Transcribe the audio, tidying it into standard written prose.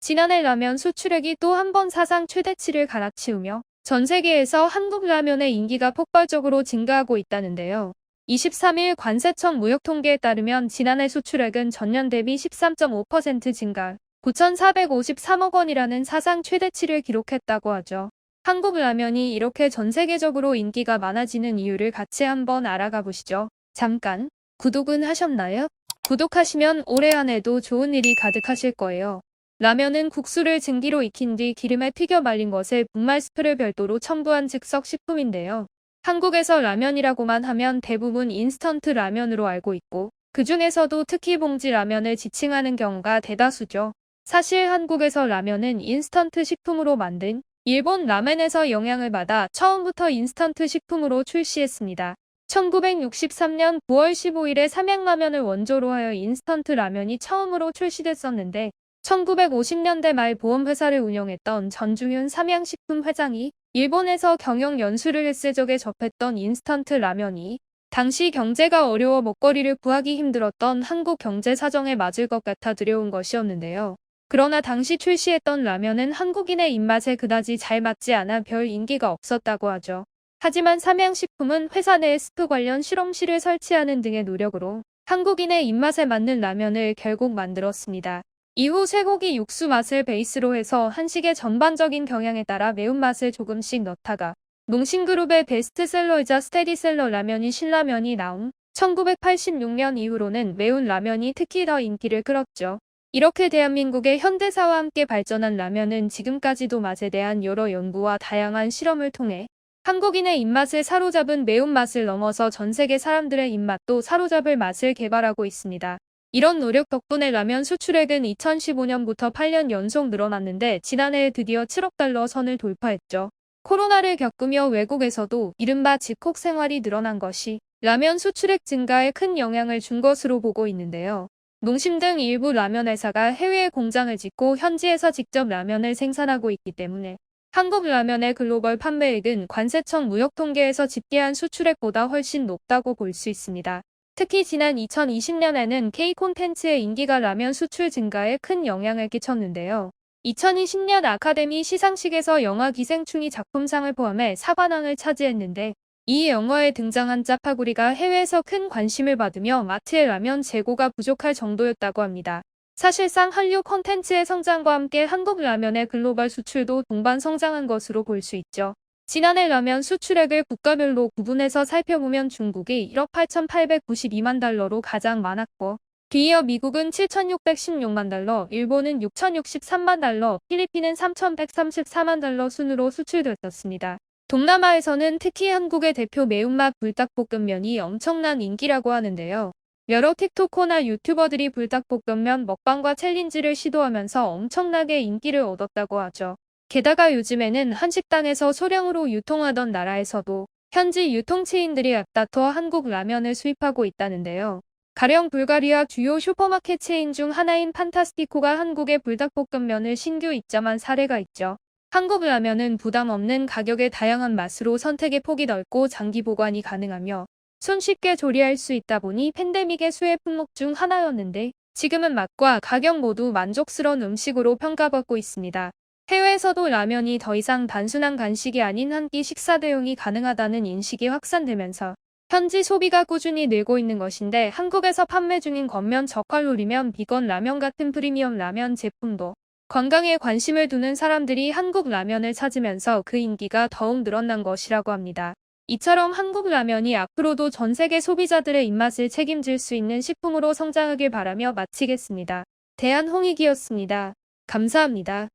지난해 라면 수출액이 또 한 번 사상 최대치를 갈아치우며 전 세계에서 한국 라면의 인기가 폭발적으로 증가하고 있다는데요. 23일 관세청 무역통계에 따르면 지난해 수출액은 전년 대비 13.5% 증가, 9,453억 원이라는 사상 최대치를 기록했다고 하죠. 한국 라면이 이렇게 전 세계적으로 인기가 많아지는 이유를 같이 한번 알아가 보시죠. 잠깐, 구독은 하셨나요? 구독하시면 올해 안에도 좋은 일이 가득하실 거예요. 라면은 국수를 증기로 익힌 뒤 기름에 튀겨 말린 것에 분말 스프를 별도로 첨부한 즉석 식품인데요. 한국에서 라면이라고만 하면 대부분 인스턴트 라면으로 알고 있고, 그 중에서도 특히 봉지 라면을 지칭하는 경우가 대다수죠. 사실 한국에서 라면은 인스턴트 식품으로 만든 일본 라멘에서 영향을 받아 처음부터 인스턴트 식품으로 출시했습니다. 1963년 9월 15일에 삼양라면을 원조로 하여 인스턴트 라면이 처음으로 출시됐었는데 1950년대 말 보험회사를 운영했던 전중윤 삼양식품 회장이 일본에서 경영 연수를 했을 적에 접했던 인스턴트 라면이 당시 경제가 어려워 먹거리를 구하기 힘들었던 한국 경제 사정에 맞을 것 같아 들여온 것이었는데요. 그러나 당시 출시했던 라면은 한국인의 입맛에 그다지 잘 맞지 않아 별 인기가 없었다고 하죠. 하지만 삼양식품은 회사 내에 스프 관련 실험실을 설치하는 등의 노력으로 한국인의 입맛에 맞는 라면을 결국 만들었습니다. 이후 쇠고기 육수 맛을 베이스로 해서 한식의 전반적인 경향에 따라 매운맛을 조금씩 넣다가 농심그룹의 베스트셀러이자 스테디셀러 라면인 신라면이 나온 1986년 이후로는 매운 라면이 특히 더 인기를 끌었죠. 이렇게 대한민국의 현대사와 함께 발전한 라면은 지금까지도 맛에 대한 여러 연구와 다양한 실험을 통해 한국인의 입맛을 사로잡은 매운맛을 넘어서 전 세계 사람들의 입맛도 사로잡을 맛을 개발하고 있습니다. 이런 노력 덕분에 라면 수출액은 2015년부터 8년 연속 늘어났는데 지난해에 드디어 7억 달러 선을 돌파했죠. 코로나를 겪으며 외국에서도 이른바 집콕 생활이 늘어난 것이 라면 수출액 증가에 큰 영향을 준 것으로 보고 있는데요. 농심 등 일부 라면 회사가 해외에 공장을 짓고 현지에서 직접 라면을 생산하고 있기 때문에 한국 라면의 글로벌 판매액은 관세청 무역통계에서 집계한 수출액보다 훨씬 높다고 볼 수 있습니다. 특히 지난 2020년에는 K 콘텐츠의 인기가 라면 수출 증가에 큰 영향을 끼쳤는데요. 2020년 아카데미 시상식에서 영화 기생충이 작품상을 포함해 사관왕을 차지했는데 이 영화에 등장한 짜파구리가 해외에서 큰 관심을 받으며 마트의 라면 재고가 부족할 정도였다고 합니다. 사실상 한류 콘텐츠의 성장과 함께 한국 라면의 글로벌 수출도 동반 성장한 것으로 볼 수 있죠. 지난해 라면 수출액을 국가별로 구분해서 살펴보면 중국이 1억 8,892만 달러로 가장 많았고 뒤이어 미국은 7,616만 달러, 일본은 6,063만 달러, 필리핀은 3,134만 달러 순으로 수출됐었습니다. 동남아에서는 특히 한국의 대표 매운맛 불닭볶음면이 엄청난 인기라고 하는데요. 여러 틱토커나 유튜버들이 불닭볶음면 먹방과 챌린지를 시도하면서 엄청나게 인기를 얻었다고 하죠. 게다가 요즘에는 한식당에서 소량으로 유통하던 나라에서도 현지 유통체인들이 앞다퉈 한국 라면을 수입하고 있다는데요. 가령 불가리아 주요 슈퍼마켓 체인 중 하나인 판타스티코가 한국의 불닭볶음면을 신규 입점한 사례가 있죠. 한국 라면은 부담 없는 가격에 다양한 맛으로 선택의 폭이 넓고 장기 보관이 가능하며 손쉽게 조리할 수 있다 보니 팬데믹의 수혜 품목 중 하나였는데 지금은 맛과 가격 모두 만족스러운 음식으로 평가받고 있습니다. 해외에서도 라면이 더 이상 단순한 간식이 아닌 한 끼 식사 대용이 가능하다는 인식이 확산되면서 현지 소비가 꾸준히 늘고 있는 것인데 한국에서 판매 중인 겉면 저칼로리면 비건 라면 같은 프리미엄 라면 제품도 건강에 관심을 두는 사람들이 한국 라면을 찾으면서 그 인기가 더욱 늘어난 것이라고 합니다. 이처럼 한국 라면이 앞으로도 전 세계 소비자들의 입맛을 책임질 수 있는 식품으로 성장하길 바라며 마치겠습니다. 대한홍익이었습니다. 감사합니다.